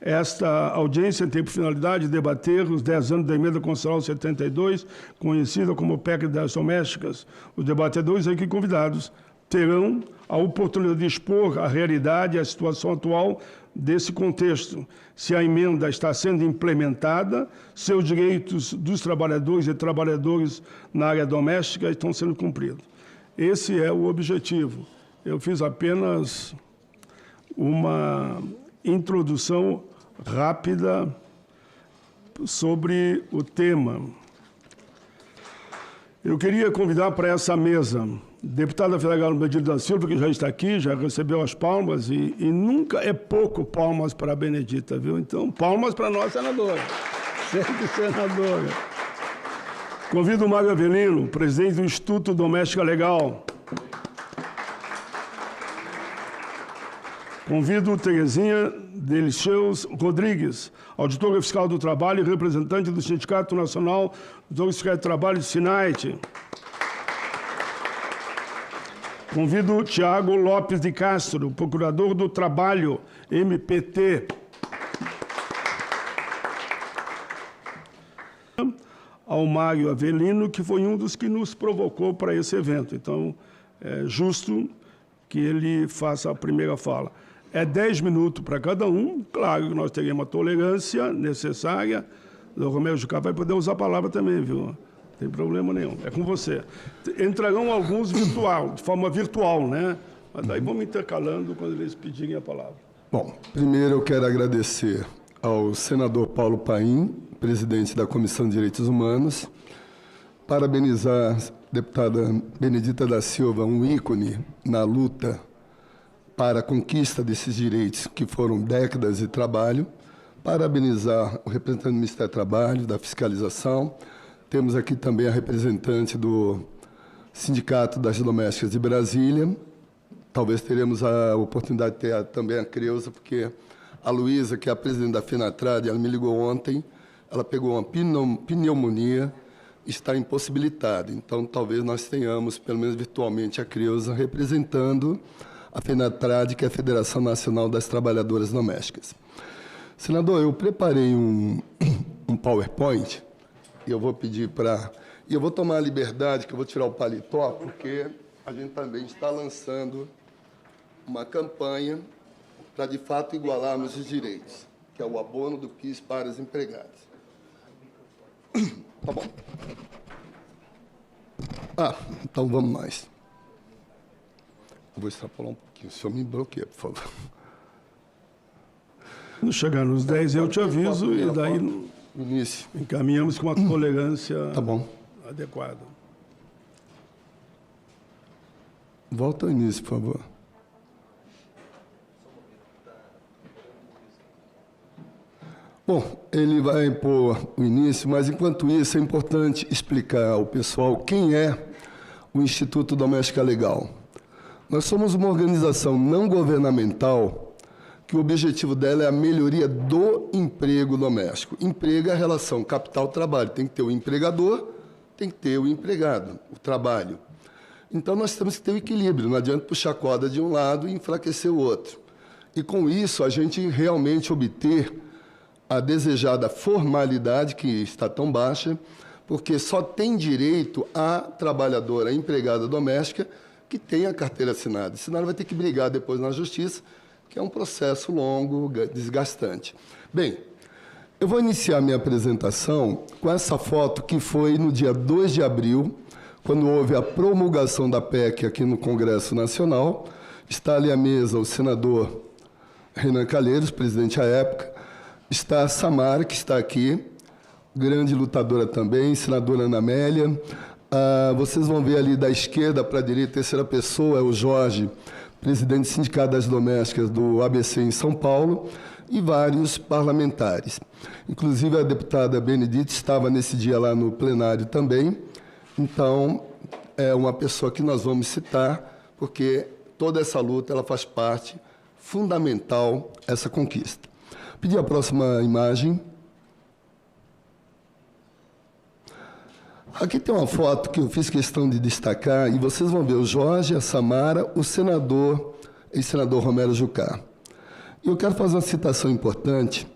Esta audiência tem por finalidade debater os 10 anos da Emenda Constitucional 72, conhecida como PEC das Domésticas. Os debatedores aqui convidados terão a oportunidade de expor a realidade e a situação atual desse contexto, se a emenda está sendo implementada, se os direitos dos trabalhadores e trabalhadoras na área doméstica estão sendo cumpridos. Esse é o objetivo. Eu fiz apenas uma introdução rápida sobre o tema. Eu queria convidar para essa mesa deputada federal Benedita da Silva, que já está aqui, já recebeu as palmas, e nunca é pouco palmas para a Benedita, viu? Então, palmas para nós, senadora. Sempre senadora. Convido o Mário Avelino, presidente do Instituto Doméstica Legal. Convido Terezinha Delicious Rodrigues, auditora fiscal do trabalho e representante do Sindicato Nacional do Sindicato de Trabalho, SINAIT. Convido Tiago Lopes de Castro, procurador do Trabalho, MPT. Ao Mário Avelino, que foi um dos que nos provocou para esse evento. Então, é justo que ele faça a primeira fala. É 10 minutos para cada um. Claro que nós teremos a tolerância necessária. O Romero Jucá vai poder usar a palavra também, viu? Não tem problema nenhum. É com você. Entrarão alguns virtual, de forma virtual, né? Mas daí vamos intercalando quando eles pedirem a palavra. Bom, primeiro eu quero agradecer ao senador Paulo Paim, presidente da Comissão de Direitos Humanos, parabenizar a deputada Benedita da Silva, um ícone na luta para a conquista desses direitos, que foram décadas de trabalho, parabenizar o representante do Ministério do Trabalho, da Fiscalização. Temos aqui também a representante do Sindicato das Domésticas de Brasília. Talvez teremos a oportunidade de ter também a Creuza, porque a Luísa, que é a presidente da FENATRAD, ela me ligou ontem, ela pegou uma pneumonia, está impossibilitada. Então, talvez nós tenhamos, pelo menos virtualmente, a Creuza representando a FENATRAD, que é a Federação Nacional das Trabalhadoras Domésticas. Senador, eu preparei um PowerPoint, e eu vou pedir para... E eu vou tomar a liberdade, que eu vou tirar o paletó, porque a gente também está lançando uma campanha para, de fato, igualarmos os direitos, que é o abono do PIS para os empregados. Tá bom. Então vamos mais. Eu vou extrapolar um pouquinho. O senhor me bloqueia, por favor. Quando chegar nos 10, eu te aviso e daí início. Encaminhamos com uma tolerância adequada. Volta ao início, por favor. Bom, ele vai pôr o início, mas, enquanto isso, é importante explicar ao pessoal quem é o Instituto Doméstica Legal. Nós somos uma organização não governamental que o objetivo dela é a melhoria do emprego doméstico. Emprego é a relação capital-trabalho. Tem que ter o empregador, tem que ter o empregado, o trabalho. Então, nós temos que ter o equilíbrio. Não adianta puxar a corda de um lado e enfraquecer o outro. E, com isso, a gente realmente obter a desejada formalidade, que está tão baixa, porque só tem direito a trabalhadora, a empregada doméstica, que tem a carteira assinada. Senão ela vai ter que brigar depois na justiça, que é um processo longo, desgastante. Bem, eu vou iniciar minha apresentação com essa foto que foi no dia 2 de abril, quando houve a promulgação da PEC aqui no Congresso Nacional. Está ali à mesa o senador Renan Calheiros, presidente à época. Está a Samara, que está aqui, grande lutadora também, senadora Ana Amélia. Vocês vão ver ali da esquerda para a direita, terceira pessoa, é o Jorge, presidente do Sindicato das Domésticas do ABC em São Paulo, e vários parlamentares. Inclusive, a deputada Benedita estava nesse dia lá no plenário também. Então, é uma pessoa que nós vamos citar, porque toda essa luta ela faz parte fundamental, essa conquista. Pedir a próxima imagem. Aqui tem uma foto que eu fiz questão de destacar, e vocês vão ver o Jorge, a Samara, o senador, ex-senador Romero Jucá. E eu quero fazer uma citação importante,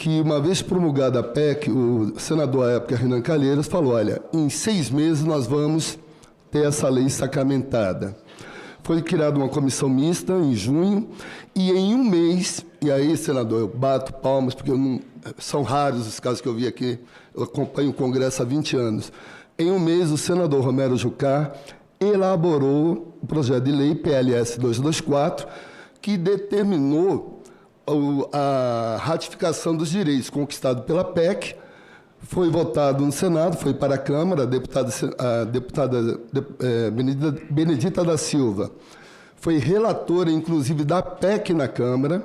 que, uma vez promulgada a PEC, o senador à época, Renan Calheiros, falou, olha, em 6 meses nós vamos ter essa lei sacramentada. Foi criada uma comissão mista em junho, e em 1 mês, e aí, senador, eu bato palmas, porque são raros os casos que eu vi aqui, eu acompanho o Congresso há 20 anos. Em 1 mês, o senador Romero Jucá elaborou o projeto de lei PLS 224, que determinou a ratificação dos direitos conquistados pela PEC, foi votado no Senado, foi para a Câmara, a deputada Benedita da Silva foi relatora, inclusive, da PEC na Câmara,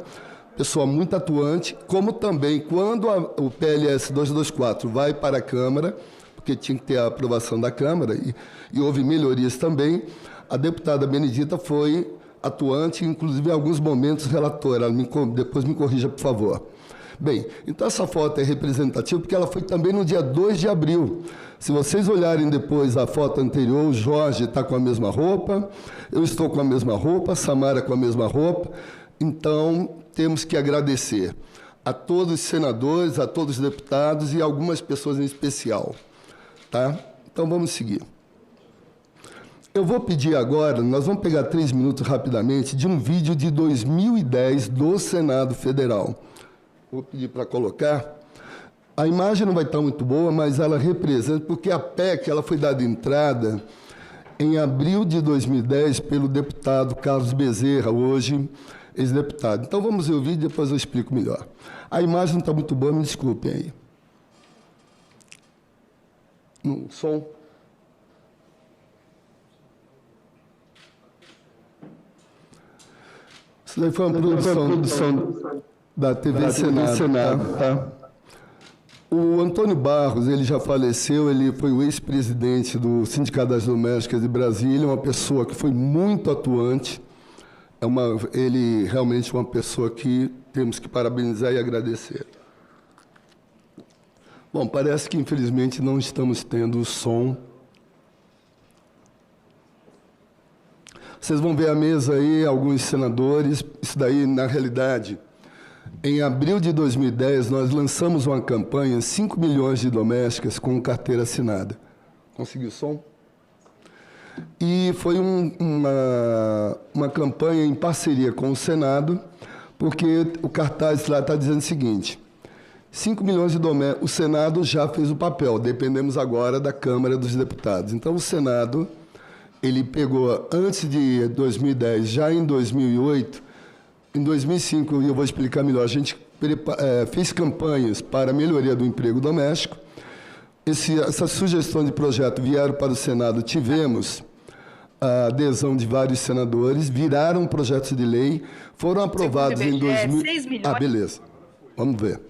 pessoa muito atuante, como também, quando o PLS 224 vai para a Câmara, porque tinha que ter a aprovação da Câmara, e houve melhorias também, a deputada Benedita foi atuante, inclusive, em alguns momentos, relatora. Depois me corrija, por favor. Bem, então essa foto é representativa porque ela foi também no dia 2 de abril. Se vocês olharem depois a foto anterior, o Jorge está com a mesma roupa, eu estou com a mesma roupa, a Samara com a mesma roupa. Então, temos que agradecer a todos os senadores, a todos os deputados e algumas pessoas em especial. Tá? Então, vamos seguir. Eu vou pedir agora, nós vamos pegar 3 minutos rapidamente, de um vídeo de 2010 do Senado Federal. Vou pedir para colocar. A imagem não vai estar muito boa, mas ela representa, porque a PEC ela foi dada entrada em abril de 2010 pelo deputado Carlos Bezerra, hoje ex-deputado. Então, vamos ver o vídeo e depois eu explico melhor. A imagem não está muito boa, me desculpem aí. Som. Isso daí foi uma produção da TV Senado. Tá? O Antônio Barros, ele já faleceu, ele foi o ex-presidente do Sindicato das Domésticas de Brasília, uma pessoa que foi muito atuante, ele realmente é uma pessoa que temos que parabenizar e agradecer. Bom, parece que infelizmente não estamos tendo o som. Vocês vão ver a mesa aí, alguns senadores, isso daí, na realidade... Em abril de 2010, nós lançamos uma campanha, 5 milhões de domésticas com carteira assinada. Conseguiu o som? E foi uma campanha em parceria com o Senado, porque o cartaz lá está dizendo o seguinte, 5 milhões de domésticas, o Senado já fez o papel, dependemos agora da Câmara dos Deputados. Então, o Senado, ele pegou, antes de 2010, já em 2008, em 2005, e eu vou explicar melhor, a gente fez campanhas para a melhoria do emprego doméstico. Essa sugestão de projeto vieram para o Senado, tivemos a adesão de vários senadores, viraram projetos de lei, foram aprovados em 2000... 6 milhões. Ah, beleza. Vamos ver.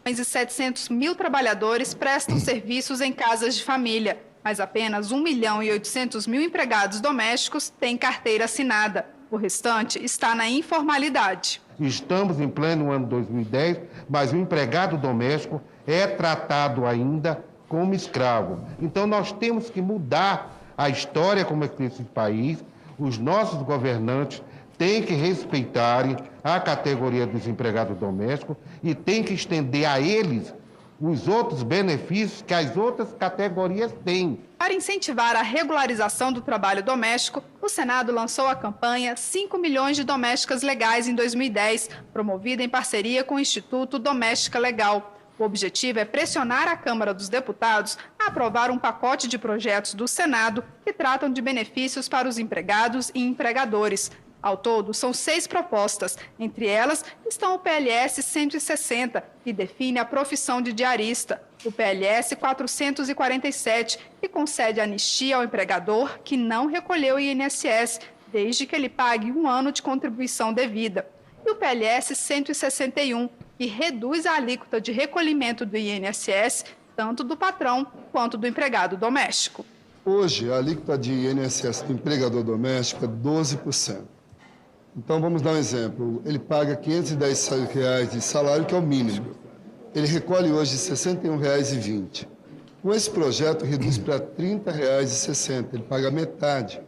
E 700 mil trabalhadores prestam serviços em casas de família, mas apenas 1 milhão e 800 mil empregados domésticos têm carteira assinada. O restante está na informalidade. Estamos em pleno ano 2010, mas o empregado doméstico é tratado ainda como escravo. Então, nós temos que mudar a história como é que nesse país, os nossos governantes têm que respeitarem a categoria dos empregados domésticos e têm que estender a eles os outros benefícios que as outras categorias têm. Para incentivar a regularização do trabalho doméstico, o Senado lançou a campanha 5 milhões de domésticas legais em 2010, promovida em parceria com o Instituto Doméstica Legal. O objetivo é pressionar a Câmara dos Deputados a aprovar um pacote de projetos do Senado que tratam de benefícios para os empregados e empregadores. Ao todo, são 6 propostas. Entre elas estão o PLS 160, que define a profissão de diarista, o PLS 447, que concede anistia ao empregador que não recolheu o INSS, desde que ele pague 1 ano de contribuição devida, e o PLS 161, que reduz a alíquota de recolhimento do INSS, tanto do patrão quanto do empregado doméstico. Hoje, a alíquota de INSS do empregador doméstico é 12%. Então, vamos dar um exemplo. Ele paga R$ 510 de salário, que é o mínimo. Ele recolhe hoje R$ 61,20. Com esse projeto, reduz para R$ 30,60. Ele paga metade.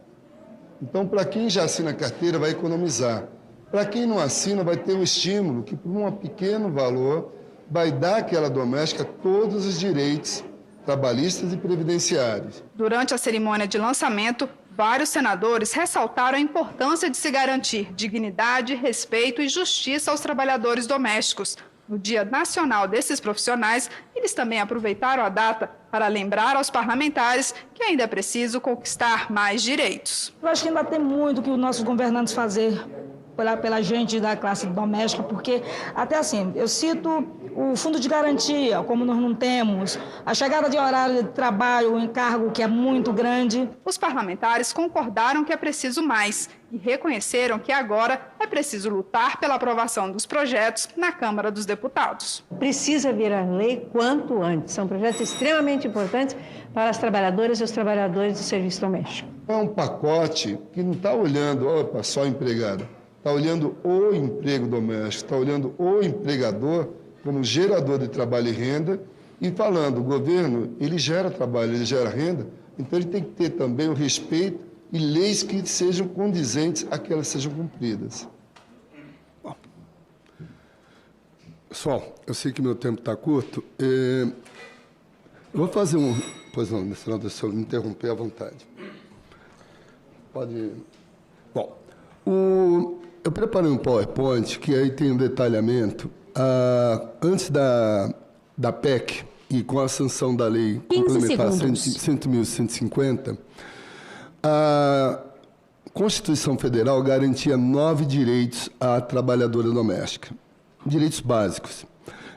Então, para quem já assina a carteira, vai economizar. Para quem não assina, vai ter um estímulo que, por um pequeno valor, vai dar àquela doméstica todos os direitos trabalhistas e previdenciários. Durante a cerimônia de lançamento, vários senadores ressaltaram a importância de se garantir dignidade, respeito e justiça aos trabalhadores domésticos. No Dia Nacional desses profissionais, eles também aproveitaram a data para lembrar aos parlamentares que ainda é preciso conquistar mais direitos. Eu acho que ainda tem muito que os nossos governantes fazer pela gente da classe doméstica, porque até assim, eu cito o fundo de garantia, como nós não temos, a chegada de horário de trabalho, o encargo que é muito grande. Os parlamentares concordaram que é preciso mais e reconheceram que agora é preciso lutar pela aprovação dos projetos na Câmara dos Deputados. Precisa vir a lei quanto antes. São projetos extremamente importantes para as trabalhadoras e os trabalhadores do serviço doméstico. É um pacote que não está olhando, opa, só empregado. Está olhando o emprego doméstico, está olhando o empregador como gerador de trabalho e renda e falando, o governo, ele gera trabalho, ele gera renda, então ele tem que ter também o respeito e leis que sejam condizentes a que elas sejam cumpridas. Bom, pessoal, eu sei que meu tempo está curto, eu vou fazer um... Pois não, senão deixa eu me interromper à vontade. Pode... Bom, eu preparei um PowerPoint que aí tem um detalhamento. Antes da PEC e com a sanção da lei complementar 100.150, a Constituição Federal garantia 9 direitos à trabalhadora doméstica, direitos básicos.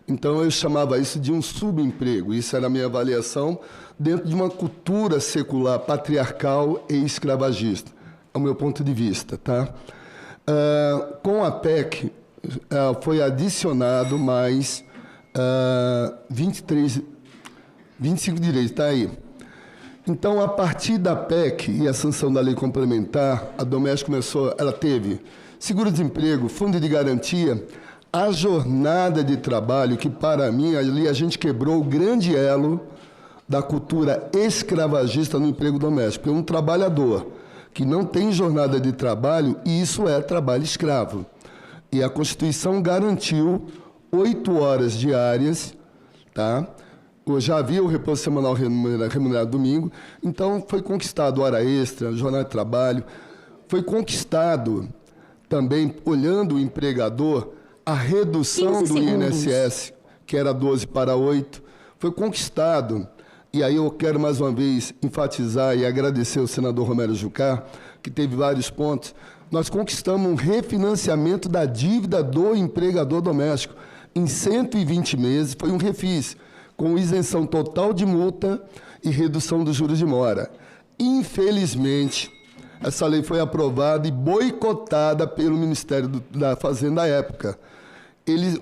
Então, eu chamava isso de um subemprego. Isso era a minha avaliação dentro de uma cultura secular, patriarcal e escravagista, ao meu ponto de vista, tá? Com a PEC, foi adicionado mais 25 direitos, está aí. Então, a partir da PEC e a sanção da lei complementar, a doméstica ela teve seguro-desemprego, fundo de garantia, a jornada de trabalho, que para mim, ali a gente quebrou o grande elo da cultura escravagista no emprego doméstico. Porque um trabalhador que não tem jornada de trabalho, e isso é trabalho escravo. E a Constituição garantiu 8 horas diárias, tá? Eu já havia o repouso semanal remunerado domingo, então foi conquistado hora extra, jornada de trabalho, foi conquistado também, olhando o empregador, a redução do INSS, que era 12 para 8, foi conquistado. E aí eu quero mais uma vez enfatizar e agradecer ao senador Romero Jucá, que teve vários pontos. Nós conquistamos um refinanciamento da dívida do empregador doméstico. Em 120 meses, foi um refis, com isenção total de multa e redução dos juros de mora. Infelizmente, essa lei foi aprovada e boicotada pelo Ministério da Fazenda à época.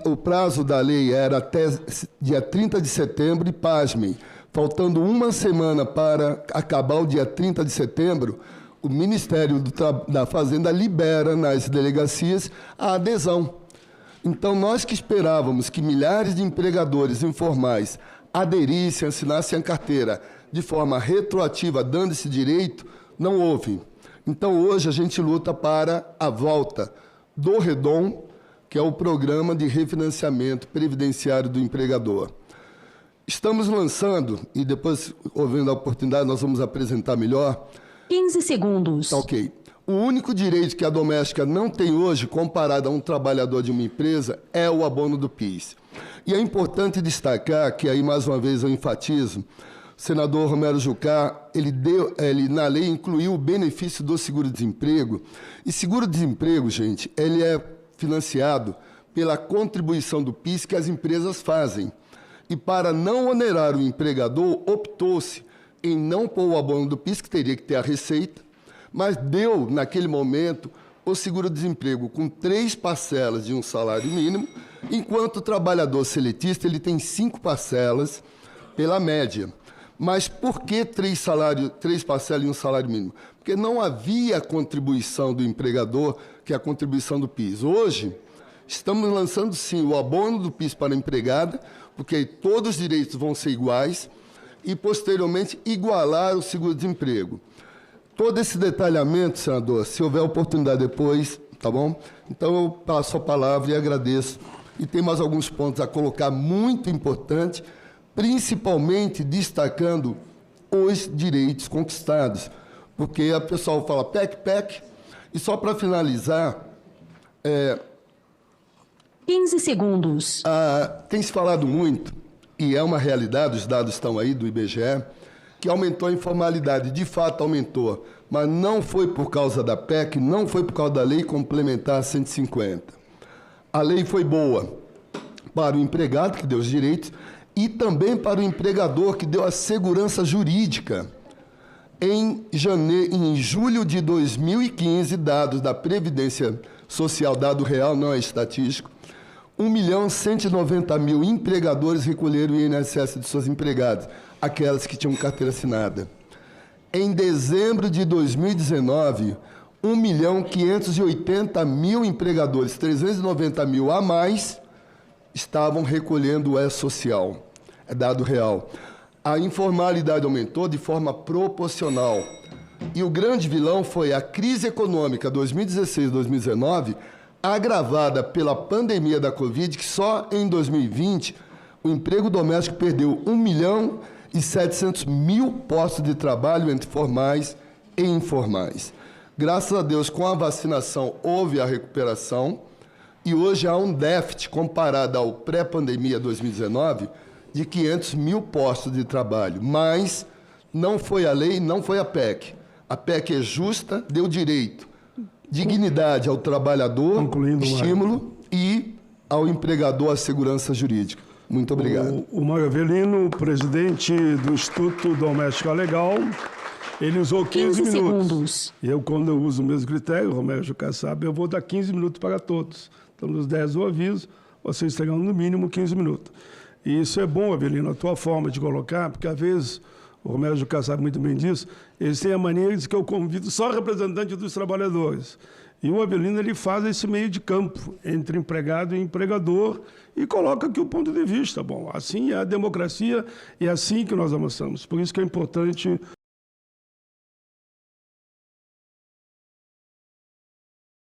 O prazo da lei era até dia 30 de setembro e, pasmem, faltando uma semana para acabar o dia 30 de setembro, o Ministério da Fazenda libera nas delegacias a adesão. Então, nós que esperávamos que milhares de empregadores informais aderissem, assinassem a carteira de forma retroativa, dando esse direito, não houve. Então, hoje, a gente luta para a volta do REDOM, que é o Programa de Refinanciamento Previdenciário do Empregador. Estamos lançando, e depois, havendo a oportunidade, nós vamos apresentar melhor. 15 segundos. Ok. O único direito que a doméstica não tem hoje, comparado a um trabalhador de uma empresa, é o abono do PIS. E é importante destacar, que aí mais uma vez eu enfatizo, o senador Romero Jucá, ele na lei incluiu o benefício do seguro-desemprego. E seguro-desemprego, gente, ele é financiado pela contribuição do PIS que as empresas fazem. E para não onerar o empregador, optou-se em não pôr o abono do PIS, que teria que ter a receita, mas deu, naquele momento, o seguro-desemprego com 3 parcelas de um salário mínimo, enquanto o trabalhador seletista ele tem 5 parcelas pela média. Mas por que 3 parcelas e um salário mínimo? Porque não havia contribuição do empregador, que é a contribuição do PIS. Hoje, estamos lançando, sim, o abono do PIS para a empregada, porque aí todos os direitos vão ser iguais, e, posteriormente, igualar o seguro-desemprego. Todo esse detalhamento, senador, se houver oportunidade depois, tá bom? Então, eu passo a palavra e agradeço e tem mais alguns pontos a colocar muito importante, principalmente destacando os direitos conquistados. Porque a pessoa fala PEC, e só para finalizar... 15 segundos. Tem se falado muito, e é uma realidade, os dados estão aí do IBGE, que aumentou a informalidade. De fato, aumentou, mas não foi por causa da PEC, não foi por causa da Lei Complementar 150. A lei foi boa para o empregado, que deu os direitos, e também para o empregador, que deu a segurança jurídica. Em julho de 2015, dados da Previdência Social, dado real, não é estatístico, 1.190.000 empregadores recolheram o INSS de suas empregadas, aquelas que tinham carteira assinada. Em dezembro de 2019, 1.580.000 empregadores, 390.000 a mais, estavam recolhendo o E-Social. É dado real. A informalidade aumentou de forma proporcional. E o grande vilão foi a crise econômica 2016-2019, agravada pela pandemia da Covid, que só em 2020 o emprego doméstico perdeu 1.700.000 postos de trabalho entre formais e informais. Graças a Deus, com a vacinação, houve a recuperação e hoje há um déficit comparado ao pré-pandemia 2019 de 500.000 postos de trabalho. Mas não foi a lei, não foi a PEC. A PEC é justa, deu direito, dignidade ao trabalhador, estímulo, e ao empregador a segurança jurídica. Muito obrigado. O Mário Avelino, presidente do Instituto Doméstica Legal, ele usou 15 minutos. Segundos. Eu, quando eu uso o mesmo critério, Romero Jucá sabe, eu vou dar 15 minutos para todos. Então, nos 10 do aviso, vocês terão no mínimo 15 minutos. E isso é bom, Avelino, a tua forma de colocar, porque às vezes, o Romero Jucá sabe muito bem disso, eles têm a mania de que eu convido só representante dos trabalhadores. E o Avelino, ele faz esse meio de campo entre empregado e empregador e coloca aqui o ponto de vista. Bom, assim é a democracia e é assim que nós avançamos. Por isso que é importante